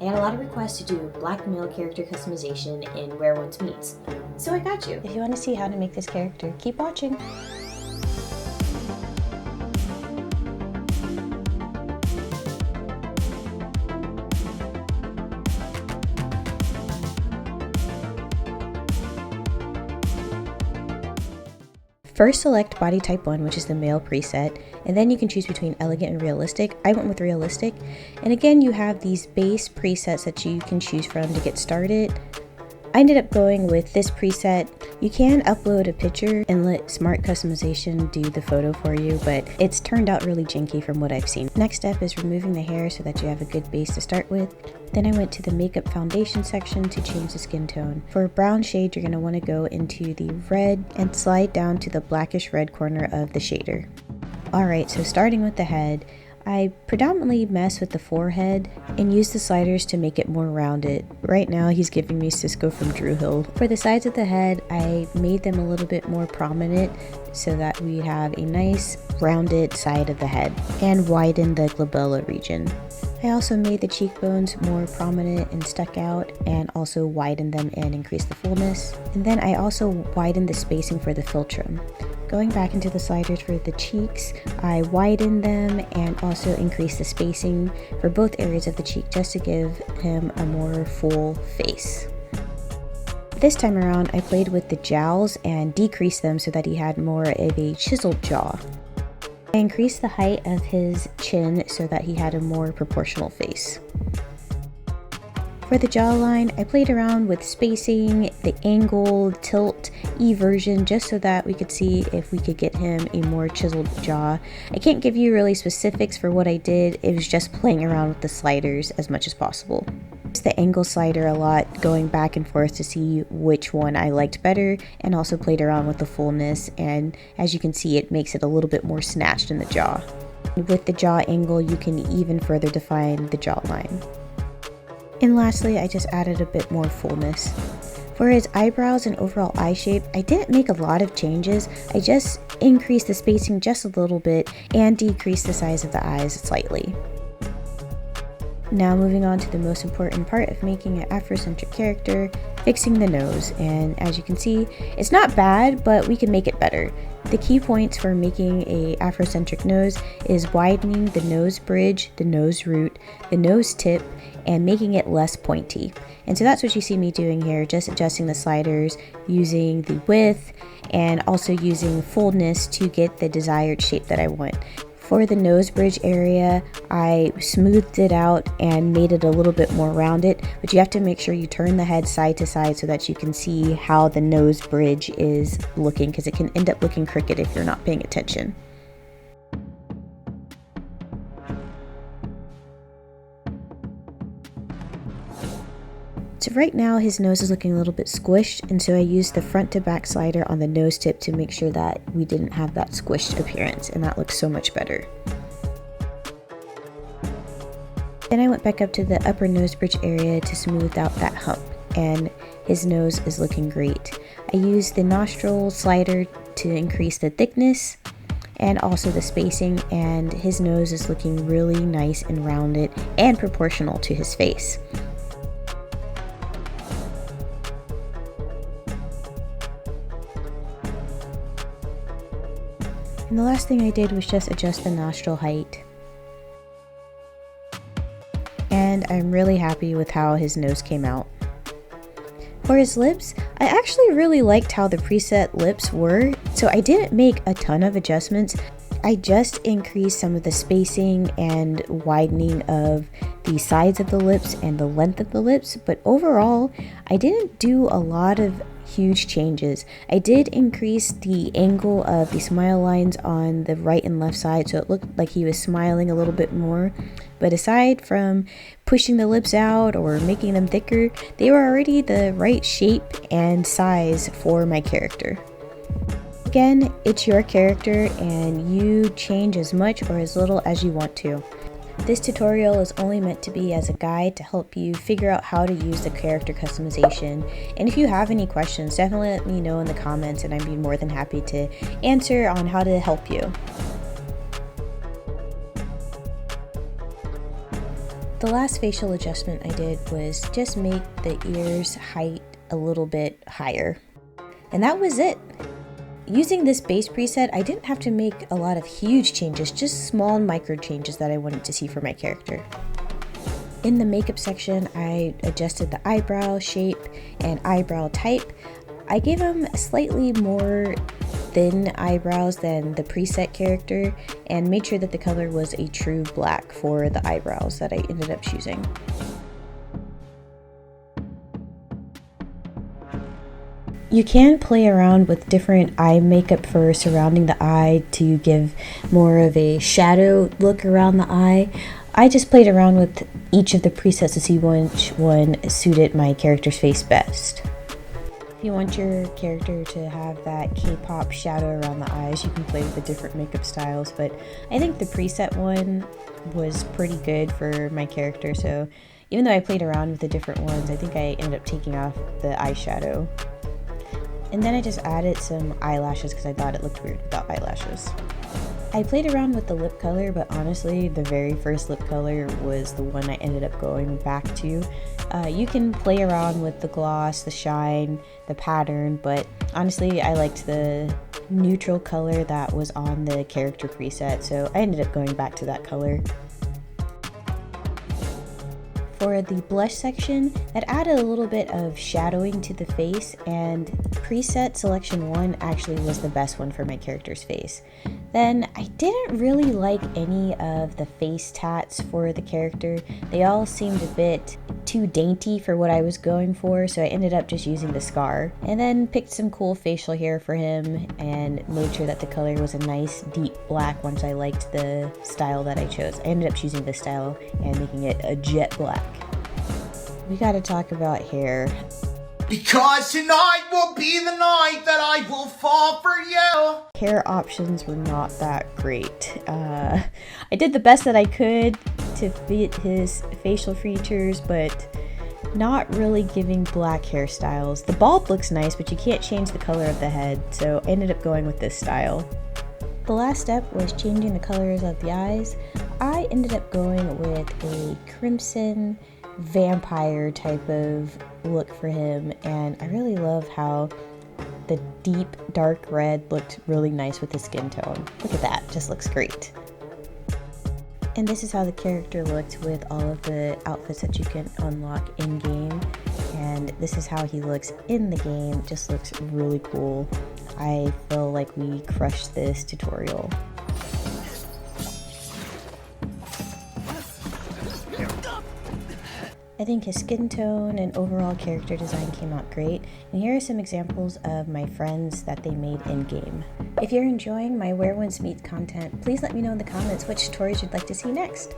I had a lot of requests to do black male character customization in Where Once Meets, so I got you. If you want to see how to make this character, keep watching. First select body type 1, which is the male preset, and then you can choose between elegant and realistic. I went with realistic, and again you have these base presets that you can choose from to get started. I ended up going with this preset. You can upload a picture and let Smart Customization do the photo for you, but it's turned out really janky from what I've seen. Next step is removing the hair so that you have a good base to start with. Then I went to the makeup foundation section to change the skin tone. For a brown shade, you're going to want to go into the red and slide down to the blackish red corner of the shader. Alright, so starting with the head, I predominantly mess with the forehead and use the sliders to make it more rounded. Right now he's giving me Cisco from Drew Hill. For the sides of the head, I made them a little bit more prominent so that we have a nice rounded side of the head and widen the glabella region. I also made the cheekbones more prominent and stuck out and also widened them and increased the fullness. And then I also widened the spacing for the philtrum. Going back into the sliders for the cheeks, I widened them and also increased the spacing for both areas of the cheek just to give him a more full face. This time around, I played with the jowls and decreased them so that he had more of a chiseled jaw. I increased the height of his chin so that he had a more proportional face. For the jawline, I played around with spacing, the angle, tilt, eversion, just so that we could see if we could get him a more chiseled jaw. I can't give you really specifics for what I did, it was just playing around with the sliders as much as possible. I used the angle slider a lot, going back and forth to see which one I liked better, and also played around with the fullness, and as you can see, it makes it a little bit more snatched in the jaw. With the jaw angle, you can even further define the jawline. And lastly, I just added a bit more fullness. For his eyebrows and overall eye shape, I didn't make a lot of changes. I just increased the spacing just a little bit and decreased the size of the eyes slightly. Now moving on to the most important part of making an Afrocentric character, fixing the nose. And as you can see, it's not bad, but we can make it better. The key points for making a Afrocentric nose is widening the nose bridge, the nose root, the nose tip, and making it less pointy. And so that's what you see me doing here, just adjusting the sliders, using the width, and also using fullness to get the desired shape that I want. For the nose bridge area, I smoothed it out and made it a little bit more rounded, but you have to make sure you turn the head side to side so that you can see how the nose bridge is looking, because it can end up looking crooked if you're not paying attention. So right now his nose is looking a little bit squished, and so I used the front to back slider on the nose tip to make sure that we didn't have that squished appearance, and that looks so much better. Then I went back up to the upper nose bridge area to smooth out that hump, and his nose is looking great. I used the nostril slider to increase the thickness and also the spacing, and his nose is looking really nice and rounded and proportional to his face. And the last thing I did was just adjust the nostril height. And I'm really happy with how his nose came out. For his lips, I actually really liked how the preset lips were, so I didn't make a ton of adjustments. I just increased some of the spacing and widening of the sides of the lips and the length of the lips, but overall, I didn't do a lot of huge changes. I did increase the angle of the smile lines on the right and left side so it looked like he was smiling a little bit more, but aside from pushing the lips out or making them thicker, they were already the right shape and size for my character. Again, it's your character and you change as much or as little as you want to. This tutorial is only meant to be as a guide to help you figure out how to use the character customization. And if you have any questions, definitely let me know in the comments and I'd be more than happy to answer on how to help you. The last facial adjustment I did was just make the ears height a little bit higher. And that was it. Using this base preset, I didn't have to make a lot of huge changes, just small micro changes that I wanted to see for my character. In the makeup section, I adjusted the eyebrow shape and eyebrow type. I gave him slightly more thin eyebrows than the preset character and made sure that the color was a true black for the eyebrows that I ended up choosing. You can play around with different eye makeup for surrounding the eye to give more of a shadow look around the eye. I just played around with each of the presets to see which one suited my character's face best. If you want your character to have that K-pop shadow around the eyes, you can play with the different makeup styles, but I think the preset one was pretty good for my character, so even though I played around with the different ones, I think I ended up taking off the eyeshadow. And then I just added some eyelashes because I thought it looked weird without eyelashes. I played around with the lip color, but honestly, the very first lip color was the one I ended up going back to. You can play around with the gloss, the shine, the pattern, but honestly, I liked the neutral color that was on the character preset, so I ended up going back to that color. For the blush section, that added a little bit of shadowing to the face, and preset selection 1 actually was the best one for my character's face. Then I didn't really like any of the face tats for the character. They all seemed a bit too dainty for what I was going for, so I ended up just using the scar. And then picked some cool facial hair for him and made sure that the color was a nice deep black once I liked the style that I chose. I ended up choosing this style and making it a jet black. We gotta talk about hair. Because tonight will be the night that I will fall for you. Hair options were not that great. I did the best that I could to fit his facial features, but not really giving black hairstyles. The bald looks nice, but you can't change the color of the head, so I ended up going with this style. The last step was changing the colors of the eyes. I ended up going with a crimson vampire type of look for him, and I really love how the deep dark red looked really nice with the skin tone. Look at that, just looks great. And this is how the character looked with all of the outfits that you can unlock in game, and this is how he looks in the game. Just looks really cool. I feel like we crushed this tutorial. I think his skin tone and overall character design came out great, and here are some examples of my friends that they made in-game. If you're enjoying my Where Once Meets content, please let me know in the comments which tutorials you'd like to see next.